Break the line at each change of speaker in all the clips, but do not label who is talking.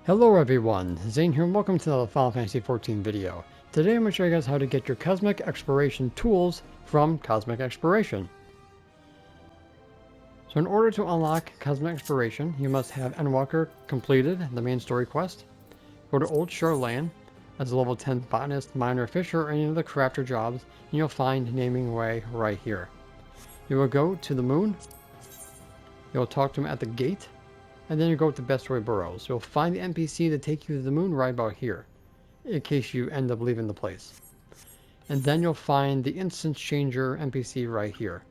Hello everyone, Zane here and welcome to the Final Fantasy XIV video. Today I'm going to show you guys how to get your Cosmic Exploration tools from Cosmic Exploration. So in order to unlock Cosmic Exploration, you must have Endwalker completed, the main story quest. Go to Old Sharlayan as a level 10 botanist, miner, fisher, or any of the crafter jobs, and you'll find Naming Way right here. You will go to the moon, you'll talk to him at the gate, and then you go to bestway burrows. You'll find the NPC to take you to the moon right about here, in case you end up leaving the place. And then you'll find the instance changer NPC right here.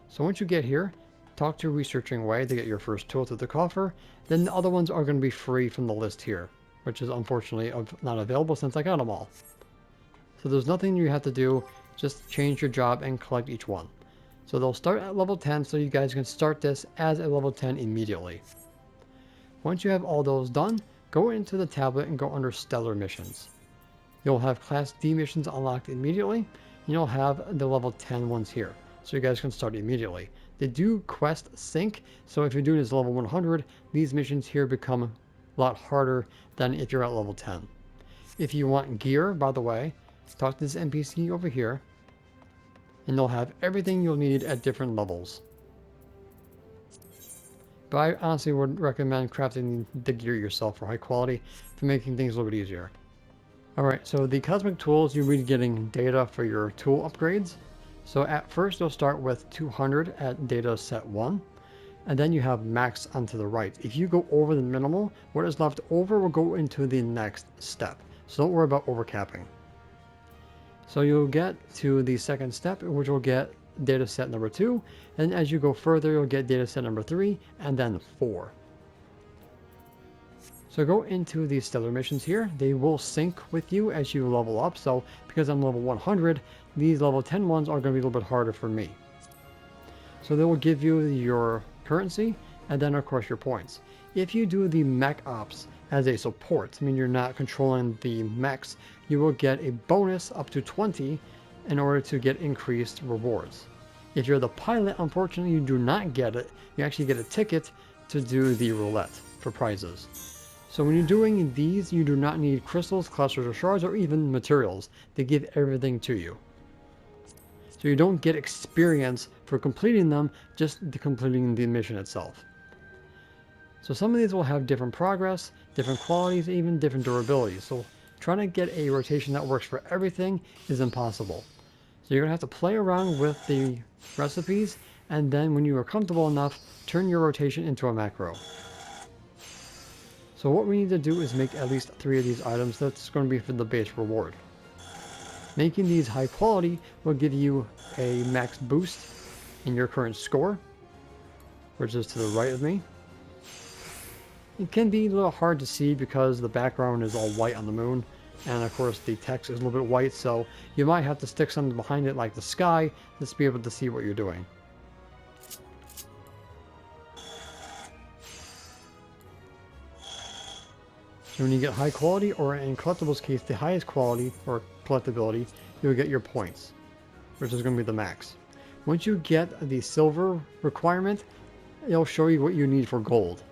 So once you get here, talk to Researching Way to get your first tool to the coffer. Then the other ones are going to be free from the list here, which is unfortunately not available since I got them all. So there's nothing you have to do, just change your job and collect each one. So they'll start at level 10, so you guys can start this as a level 10 immediately. Once you have all those done, go into the tablet and go under Stellar Missions. You'll have Class D missions unlocked immediately, and you'll have the level 10 ones here, so you guys can start immediately. They do quest sync, so if you're doing this level 100, these missions here become a lot harder than if you're at level 10. If you want gear, by the way, talk to this NPC over here, and they'll have everything you'll need at different levels. But I honestly would recommend crafting the gear yourself for high quality for making things a little bit easier. Alright, so the cosmic tools, you'll be getting data for your tool upgrades. So at first you'll start with 200 at data set 1, and then you have max onto the right. If you go over the minimal, what is left over will go into the next step. So don't worry about overcapping. So you'll get to the second step, which will get data set number 2, and as you go further you'll get data set number 3 and then 4. So go into these stellar missions here. They will sync with you as you level up, so because I'm level 100, these level 10 ones are going to be a little bit harder for me. So they will give you your currency and then of course your points. If you do the mech ops as a support, I mean you're not controlling the mechs, you will get a bonus up to 20 in order to get increased rewards. If you're the pilot, unfortunately you do not get it. You actually get a ticket to do the roulette for prizes. So when you're doing these, you do not need crystals, clusters, or shards, or even materials. They give everything to you. So you don't get experience for completing them, just completing the mission itself. So some of these will have different progress, different qualities, even different durabilities. So trying to get a rotation that works for everything is impossible. So you're going to have to play around with the recipes, and then when you are comfortable enough, turn your rotation into a macro. So what we need to do is make at least 3 of these items. That's going to be for the base reward. Making these high quality will give you a max boost in your current score, which is to the right of me. It can be a little hard to see because the background is all white on the moon, and of course the text is a little bit white, so you might have to stick something behind it like the sky just to be able to see what you're doing. So when you get high quality, or in collectibles case the highest quality or collectability, you'll get your points, which is going to be the max. Once you get the silver requirement, it'll show you what you need for gold.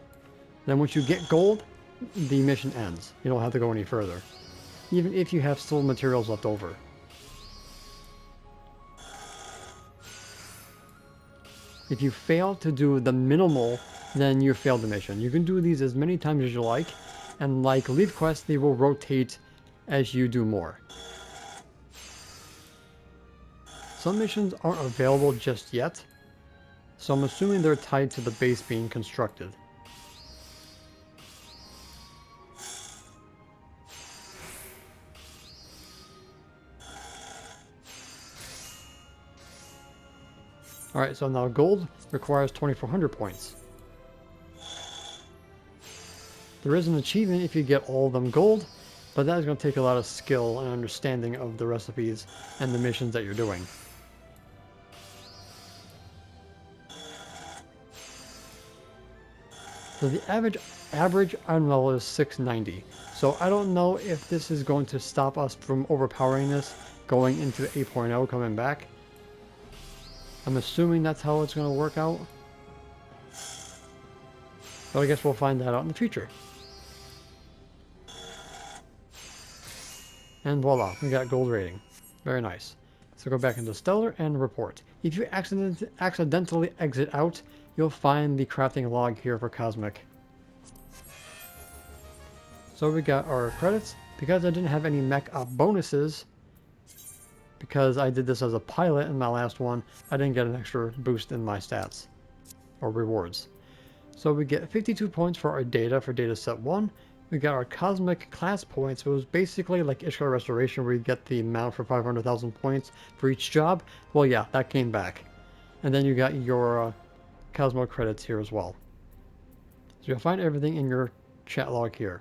Then once you get gold, the mission ends. You don't have to go any further, even if you have still materials left over. If you fail to do the minimal, then you failed the mission. You can do these as many times as you like, and like Leaf Quest, they will rotate as you do more. Some missions aren't available just yet, so I'm assuming they're tied to the base being constructed. Alright, so now gold requires 2400 points. There is an achievement if you get all of them gold, but that is going to take a lot of skill and understanding of the recipes and the missions that you're doing. So the average item level is 690. So I don't know if this is going to stop us from overpowering this going into 8.0 coming back. I'm assuming that's how it's going to work out. But I guess we'll find that out in the future. And voila, we got gold rating. Very nice. So go back into Stellar and report. If you accidentally exit out, you'll find the crafting log here for Cosmic. So we got our credits. Because I didn't have any mech up bonuses, because I did this as a pilot in my last one, I didn't get an extra boost in my stats or rewards. So we get 52 points for our data for data set 1. We got our cosmic class points. It was basically like Ishkar Restoration where you get the amount for 500,000 points for each job. Well, yeah, that came back. And then you got your Cosmo credits here as well. So you'll find everything in your chat log here.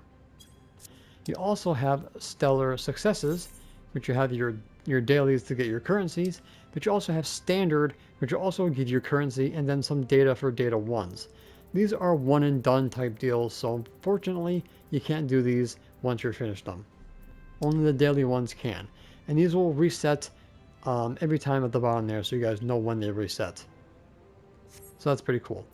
You also have stellar successes, which you have your dailies to get your currencies, but you also have standard, which will also give you currency, and then some data for data 1s. These are one and done type deals, so unfortunately you can't do these once you're finished them. Only the daily ones can. And these will reset every time at the bottom there, so you guys know when they reset. So that's pretty cool.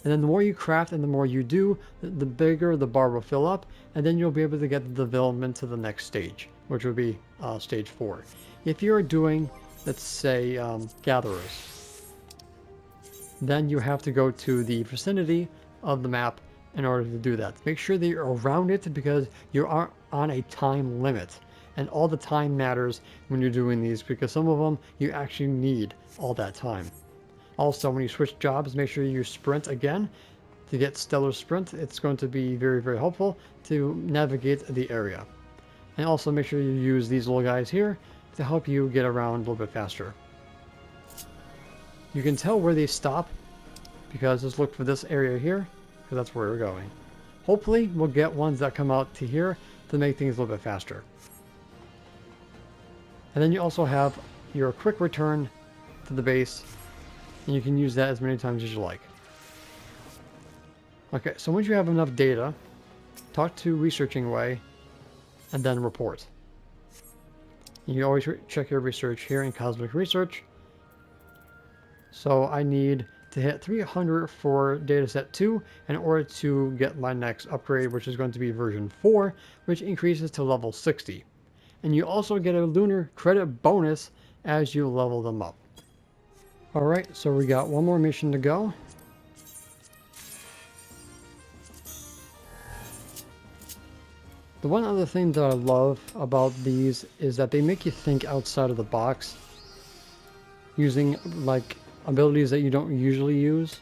And then the more you craft and the more you do, the bigger the bar will fill up, and then you'll be able to get the development to the next stage, which would be stage 4. If you're doing, let's say, gatherers, then you have to go to the vicinity of the map in order to do that. Make sure that you're around it because you are on a time limit. And all the time matters when you're doing these because some of them you actually need all that time. Also, when you switch jobs, make sure you sprint again to get stellar sprint. It's going to be very, very helpful to navigate the area. And also make sure you use these little guys here to help you get around a little bit faster. You can tell where they stop because just look for this area here because that's where we're going. Hopefully we'll get ones that come out to here to make things a little bit faster. And then you also have your quick return to the base, and you can use that as many times as you like. Okay, so once you have enough data, talk to Researching Way and then report. You always check your research here in Cosmic Research. So I need to hit 300 for dataset 2 in order to get my next upgrade, which is going to be version 4, which increases to level 60. And you also get a lunar credit bonus as you level them up. Alright, so we got one more mission to go. The one other thing that I love about these is that they make you think outside of the box, using like abilities that you don't usually use.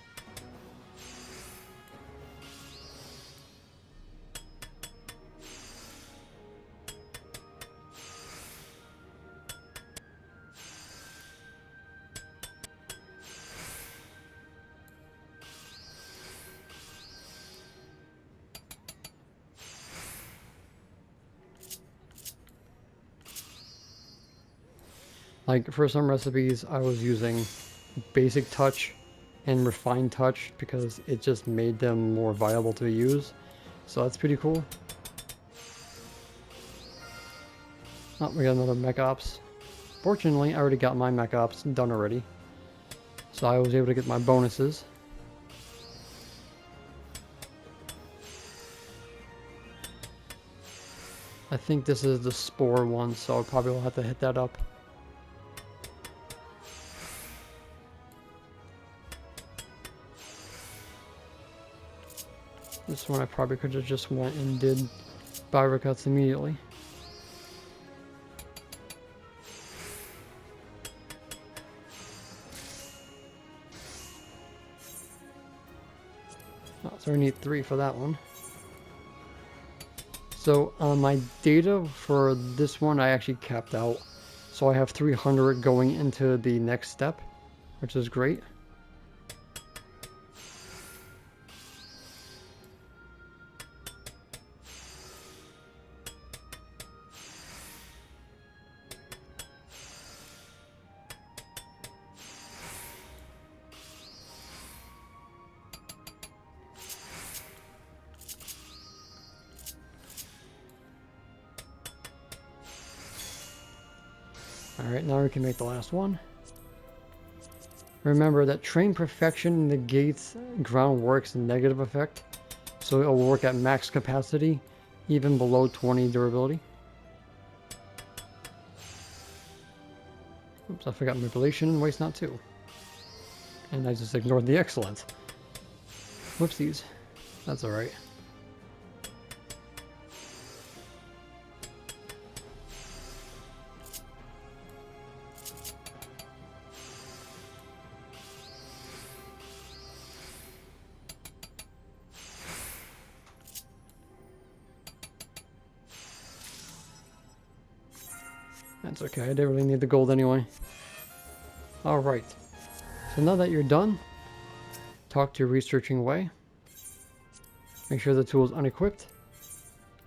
Like for some recipes I was using basic touch and refined touch because it just made them more viable to use. So that's pretty cool. Oh, we got another mech ops. Fortunately, I already got my mech ops done already. So I was able to get my bonuses. I think this is the spore one, so I probably will have to hit that up. This one I probably could have just went and did Byra cuts immediately. Oh, so we need 3 for that one. So my data for this one I actually capped out. So I have 300 going into the next step, which is great. Alright, now we can make the last one. Remember that train perfection negates groundwork's negative effect. so it will work at max capacity, even below 20 durability. Oops, I forgot manipulation and waste not two. And I just ignored the excellent. Whoopsies. That's alright. That's okay, I didn't really need the gold anyway. Alright. So now that you're done, talk to your researching away. Make sure the tool is unequipped.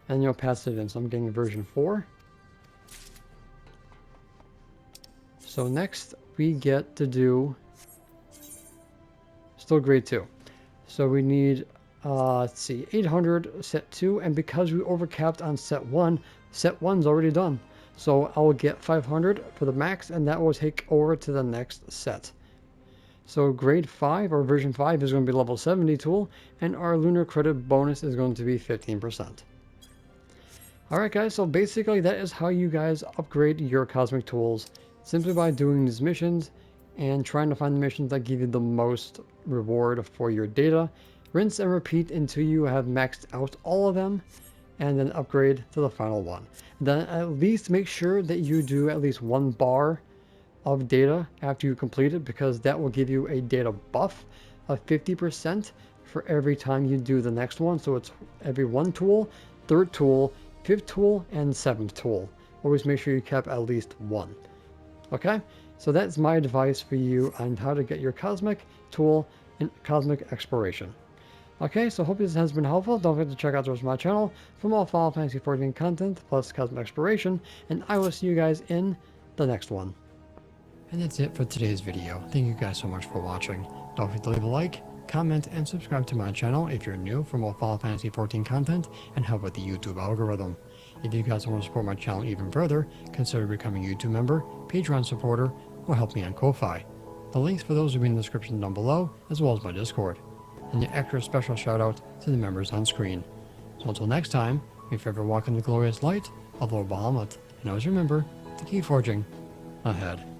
And you'll pass it in. So I'm getting version 4. So next we get to do still grade 2. So we need let's see, 800 set 2, and because we overcapped on set 1, set 1's already done. So I will get 500 for the max, and that will take over to the next set. So grade 5 or version 5 is going to be level 70 tool, and our lunar credit bonus is going to be 15%. Alright guys, so basically that is how you guys upgrade your cosmic tools, simply by doing these missions and trying to find the missions that give you the most reward for your data. Rinse and repeat until you have maxed out all of them, and then upgrade to the final one. Then at least make sure that you do at least 1 bar of data after you complete it, because that will give you a data buff of 50% for every time you do the next one. So it's every 1 tool, 3rd tool, 5th tool, and 7th tool. Always make sure you cap at least 1. Okay, so that's my advice for you on how to get your cosmic tool in cosmic exploration. Okay, so hope this has been helpful. Don't forget to check out the rest of my channel for more Final Fantasy XIV content plus cosmic exploration, and I will see you guys in the next one. And that's it for today's video. Thank you guys so much for watching. Don't forget to leave a like, comment, and subscribe to my channel if you're new for more Final Fantasy XIV content and help with the YouTube algorithm. If you guys want to support my channel even further, consider becoming a YouTube member, Patreon supporter, or help me on Ko-Fi. The links for those will be in the description down below, as well as my Discord. And the extra special shout out to the members on screen. So until next time, may you forever walk in the glorious light of Lord Bahamut, and always remember to keep forging ahead.